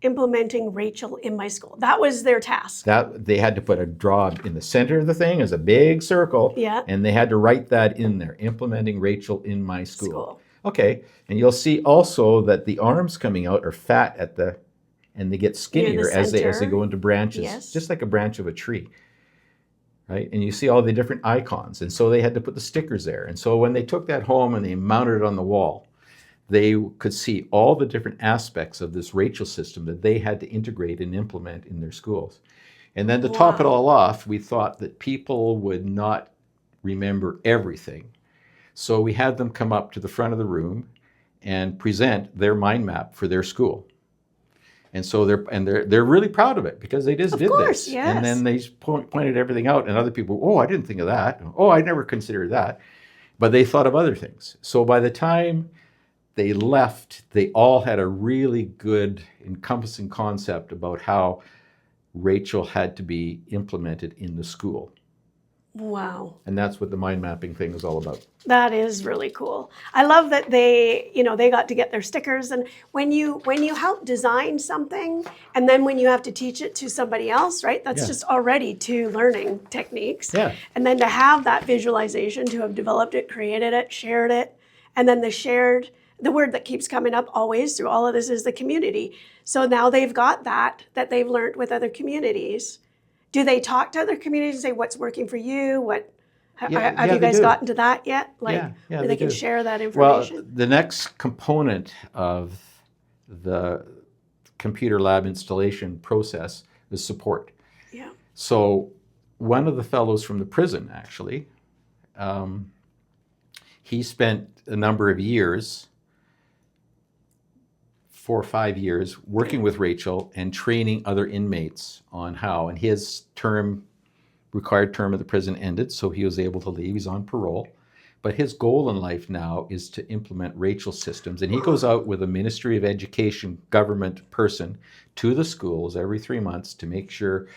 Implementing Rachel in my school. That was their task. That they had to put a draw in the center of the thing as a big circle. Yeah. And they had to write that in there. Implementing Rachel in my school. Okay. And you'll see also that the arms coming out are fat and they get skinnier as they go into branches. Yes. Just like a branch of a tree. Right? And you see all the different icons. And so they had to put the stickers there. And so when they took that home and they mounted it on the wall, they could see all the different aspects of this Rachel system that they had to integrate and implement in their schools. And then to top it all off, we thought that people would not remember everything. So we had them come up to the front of the room and present their mind map for their school. And so they're really proud of it because they just did this. Yes. And then they pointed everything out, and other people, oh, I didn't think of that. Oh, I never considered that. But they thought of other things. So by the time they left, they all had a really good encompassing concept about how Rachel had to be implemented in the school. Wow. And that's what the mind mapping thing is all about. That is really cool. I love that they got to get their stickers. And when you help design something, and then when you have to teach it to somebody else, right? That's just already 2 learning techniques. Yeah. And then to have that visualization, to have developed it, created it, shared it, and then the word that keeps coming up always through all of this is the community. So now they've got that they've learned with other communities. Do they talk to other communities and say what's working for you? Have you guys gotten to that yet? Where they can share that information? Well, the next component of the computer lab installation process is support. Yeah. So one of the fellows from the prison, actually, he spent a number of years, 4 or 5 years, working with Rachel and training other inmates on how. And his required term of the prison ended, so he was able to leave. He's on parole. But his goal in life now is to implement Rachel systems. And he goes out with a Ministry of Education government person to the schools every 3 months to make sure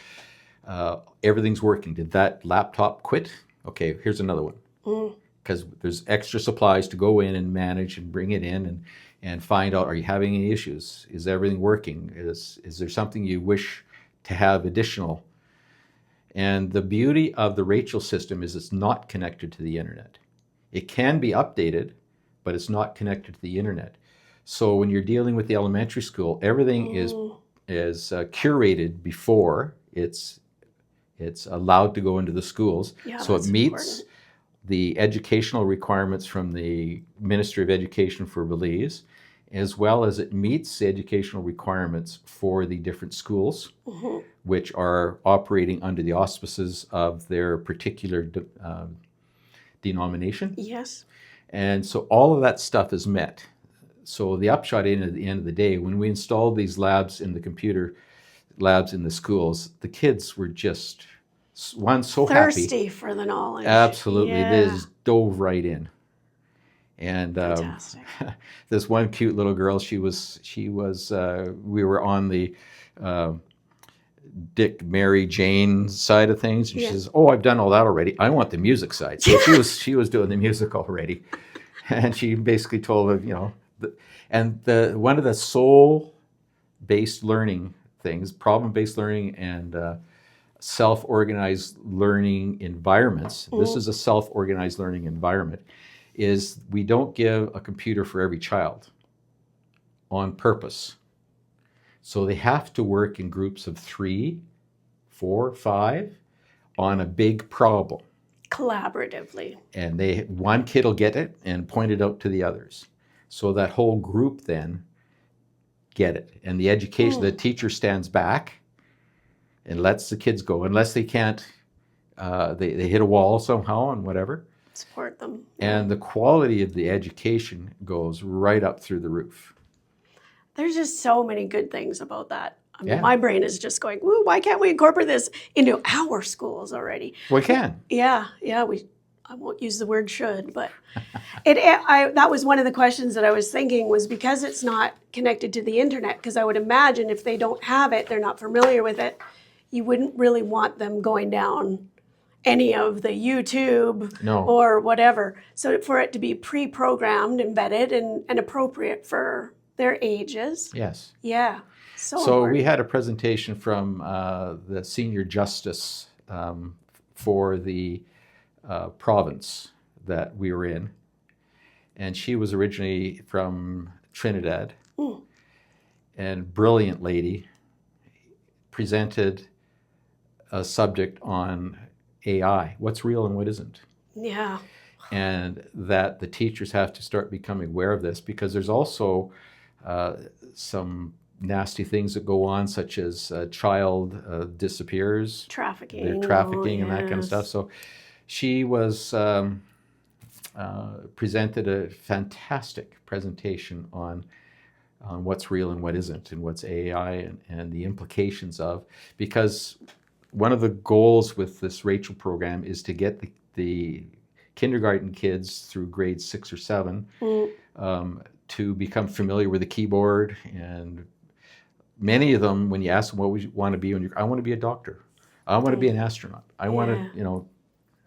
everything's working. Did that laptop quit? Okay, here's another one. Because there's extra supplies to go in and manage and bring it in and find out, are you having any issues? Is everything working? Is there something you wish to have additional? And the beauty of the Rachel system is it's not connected to the internet. It can be updated, but it's not connected to the internet. So when you're dealing with the elementary school, everything is curated before it's allowed to go into the schools. Yeah, so it that's meets important. the educational requirements from the Ministry of Education for Belize, as well as it meets the educational requirements for the different schools, which are operating under the auspices of their particular denomination. Yes. And so all of that stuff is met. So the upshot at the end of the day, when we installed these labs in the computer labs in the schools, the kids were just, one, so Thirsty happy. for the knowledge. Absolutely. Yeah. They just dove right in. And Fantastic. this one cute little girl, we were on the Dick, Mary, Jane side of things. And she says, "Oh, I've done all that already. I want the music side." So she was doing the music already. And she basically told her, one of the soul-based learning things, problem-based learning and self-organized learning environments, this is a self-organized learning environment, is we don't give a computer for every child on purpose. So they have to work in groups of 3, 4, 5 on a big problem. Collaboratively. And one kid will get it and point it out to the others. So that whole group then get it. And the the teacher stands back and lets the kids go, unless they can't, they hit a wall somehow and whatever. Support them. And the quality of the education goes right up through the roof. There's just so many good things about that. I mean, Yeah. my brain is just going, "Ooh, why can't we incorporate this into our schools already?" We can. Yeah. I won't use the word should, but that was one of the questions that I was thinking, was because it's not connected to the internet, because I would imagine if they don't have it, they're not familiar with it, you wouldn't really want them going down any of the YouTube or whatever. So for it to be pre-programmed, embedded, and appropriate for their ages. Yes. Yeah. So important. we had a presentation from the senior justice for the province that we were in. And she was originally from Trinidad. And brilliant lady, presented a subject on AI, what's real and what isn't. Yeah. And that the teachers have to start becoming aware of this, because there's also some nasty things that go on, such as a child disappears. Trafficking. They're trafficking and that kind of stuff. So she was presented a fantastic presentation on what's real and what isn't, and what's AI and the implications of, because one of the goals with this Rachel program is to get the kindergarten kids through grades 6 or 7 to become familiar with the keyboard. And many of them, when you ask them what would you want to be when I want to be a doctor, I want to be an astronaut, I want to,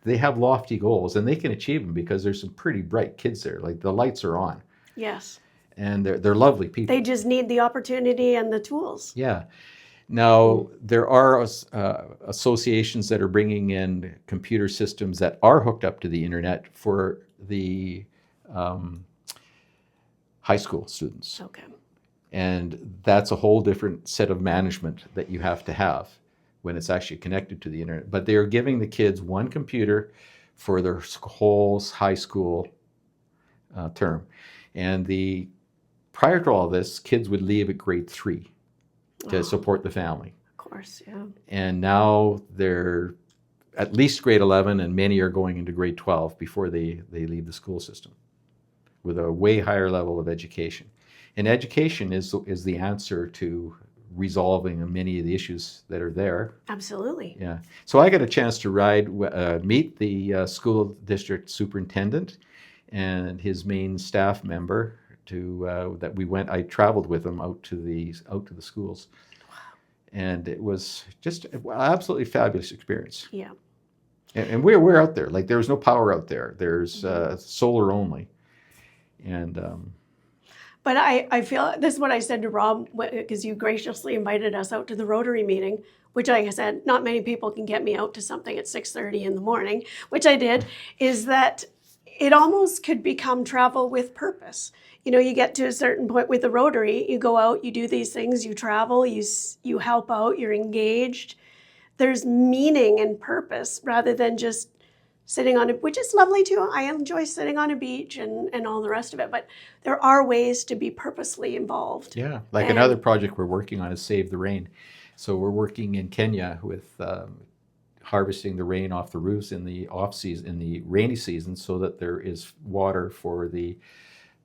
they have lofty goals, and they can achieve them because there's some pretty bright kids there. Like, the lights are on. Yes. And they're lovely people. They just need the opportunity and the tools. Yeah. Now, there are associations that are bringing in computer systems that are hooked up to the internet for the high school students. Okay. And that's a whole different set of management that you have to have when it's actually connected to the internet. But they're giving the kids one computer for their whole high school term. And prior to all this, kids would leave at grade 3 to support the family. Of course, yeah. And now they're at least grade 11, and many are going into grade 12 before they leave the school system, with a way higher level of education. And education is the answer to resolving many of the issues that are there. Absolutely. Yeah. So I got a chance to meet the school district superintendent and his main staff member. I traveled with them out to the schools. Wow. And it was just an absolutely fabulous experience. Yeah. And we're out there. Like, there's no power out there. There's solar only. And But I feel, this is what I said to Rob, because you graciously invited us out to the Rotary meeting, which, like I said, not many people can get me out to something at 6:30 in the morning, which I did, is that it almost could become travel with purpose. You know, you get to a certain point with the Rotary, you go out, you do these things, you travel, you help out, you're engaged. There's meaning and purpose rather than just sitting on it, which is lovely too. I enjoy sitting on a beach and all the rest of it, but there are ways to be purposely involved. Yeah, like another project we're working on is Save the Rain. So we're working in Kenya with harvesting the rain off the roofs in the off season, in the rainy season, so that there is water for the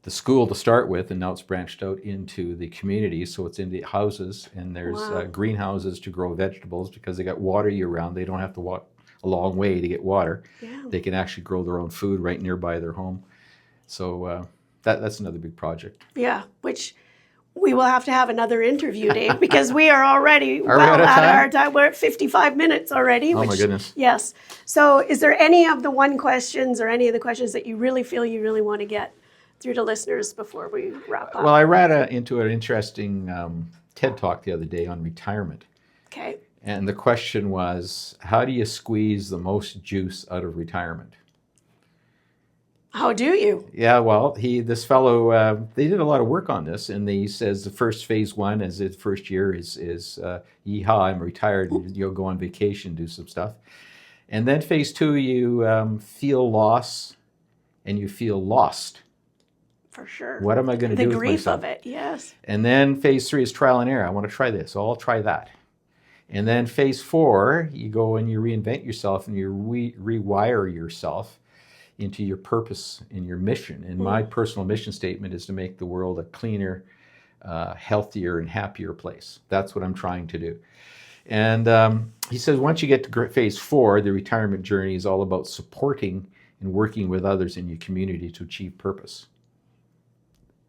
school to start with, and now it's branched out into the community. So it's in the houses, and there's greenhouses to grow vegetables because they got water year round. They don't have to walk a long way to get water. Yeah. They can actually grow their own food right nearby their home. So that's another big project. Yeah, which we will have to have another interview, Dave, because we are already Are we out of time? our time. We're at 55 minutes already. Oh my goodness. Yes. So is there any of the one questions or any of the questions that you really feel you really want to get through to listeners before we wrap up? Well, I ran into an interesting TED Talk the other day on retirement. Okay. And the question was, how do you squeeze the most juice out of retirement? How do you? Yeah, well, this fellow, they did a lot of work on this, and he says the first phase one, as his first year, is yeehaw, I'm retired, and you'll go on vacation, do some stuff. And then phase two, you feel loss, and you feel lost. For sure. What am I going to do with myself? The grief of it, yes. And then phase three is trial and error. I want to try this, so I'll try that. And then phase four, you go and you reinvent yourself, and you rewire yourself into your purpose and your mission. And my personal mission statement is to make the world a cleaner, healthier, and happier place. That's what I'm trying to do. And he says once you get to phase four, the retirement journey is all about supporting and working with others in your community to achieve purpose.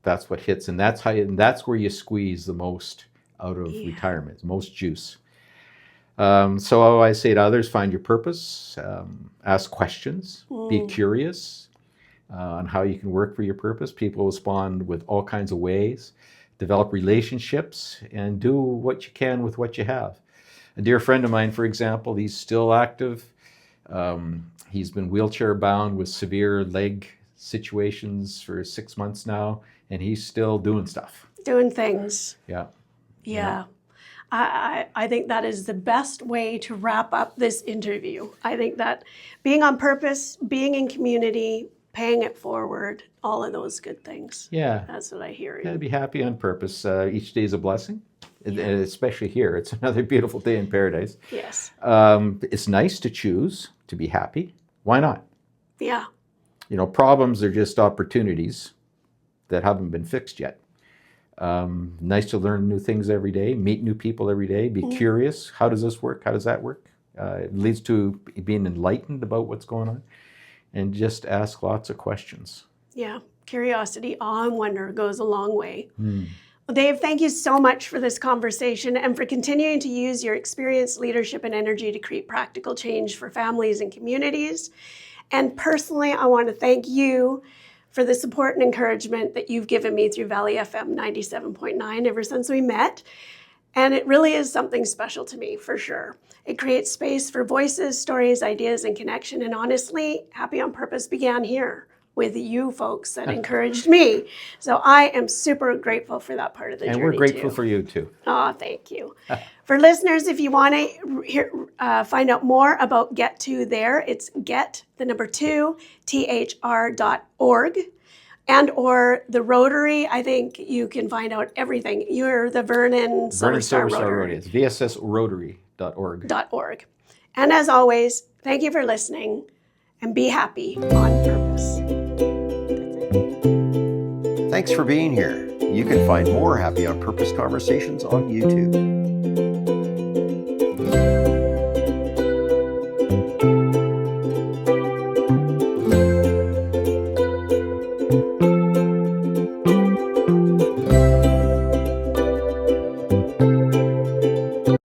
That's what hits, and that's where you squeeze the most out of retirement, the most juice. So I say to others, find your purpose, ask questions, be curious on how you can work for your purpose. People respond with all kinds of ways. Develop relationships and do what you can with what you have. A dear friend of mine, for example, he's still active. He's been wheelchair bound with severe leg situations for 6 months now, and he's still doing stuff. Doing things. Yeah. Yeah. I think that is the best way to wrap up this interview. I think that being on purpose, being in community, paying it forward, all of those good things. Yeah. That's what I hear. Yeah, be happy on purpose. Each day is a blessing, and especially here. It's another beautiful day in paradise. Yes. It's nice to choose to be happy. Why not? Yeah. You know, problems are just opportunities that haven't been fixed yet. Nice to learn new things every day, meet new people every day, be curious. How does this work? How does that work? It leads to being enlightened about what's going on, and just ask lots of questions. Yeah. Curiosity, awe, and wonder goes a long way. Well, Dave, thank you so much for this conversation and for continuing to use your experience, leadership, and energy to create practical change for families and communities. And personally, I want to thank you for the support and encouragement that you've given me through Valley FM 97.9 ever since we met. And it really is something special to me, for sure. It creates space for voices, stories, ideas, and connection. And honestly, Happy on Purpose began here with you folks that encouraged me. So I am super grateful for that part of the journey, and we're grateful for you, too. Oh, thank you. For listeners, if you want to find out more about Get2THR, it's get2thr.org. And or the Rotary. I think you can find out everything. You're the Vernon Silver Star Rotary. It's vssrotary.org. And as always, thank you for listening, and be happy on purpose. Thanks for being here. You can find more Happy on Purpose conversations on YouTube.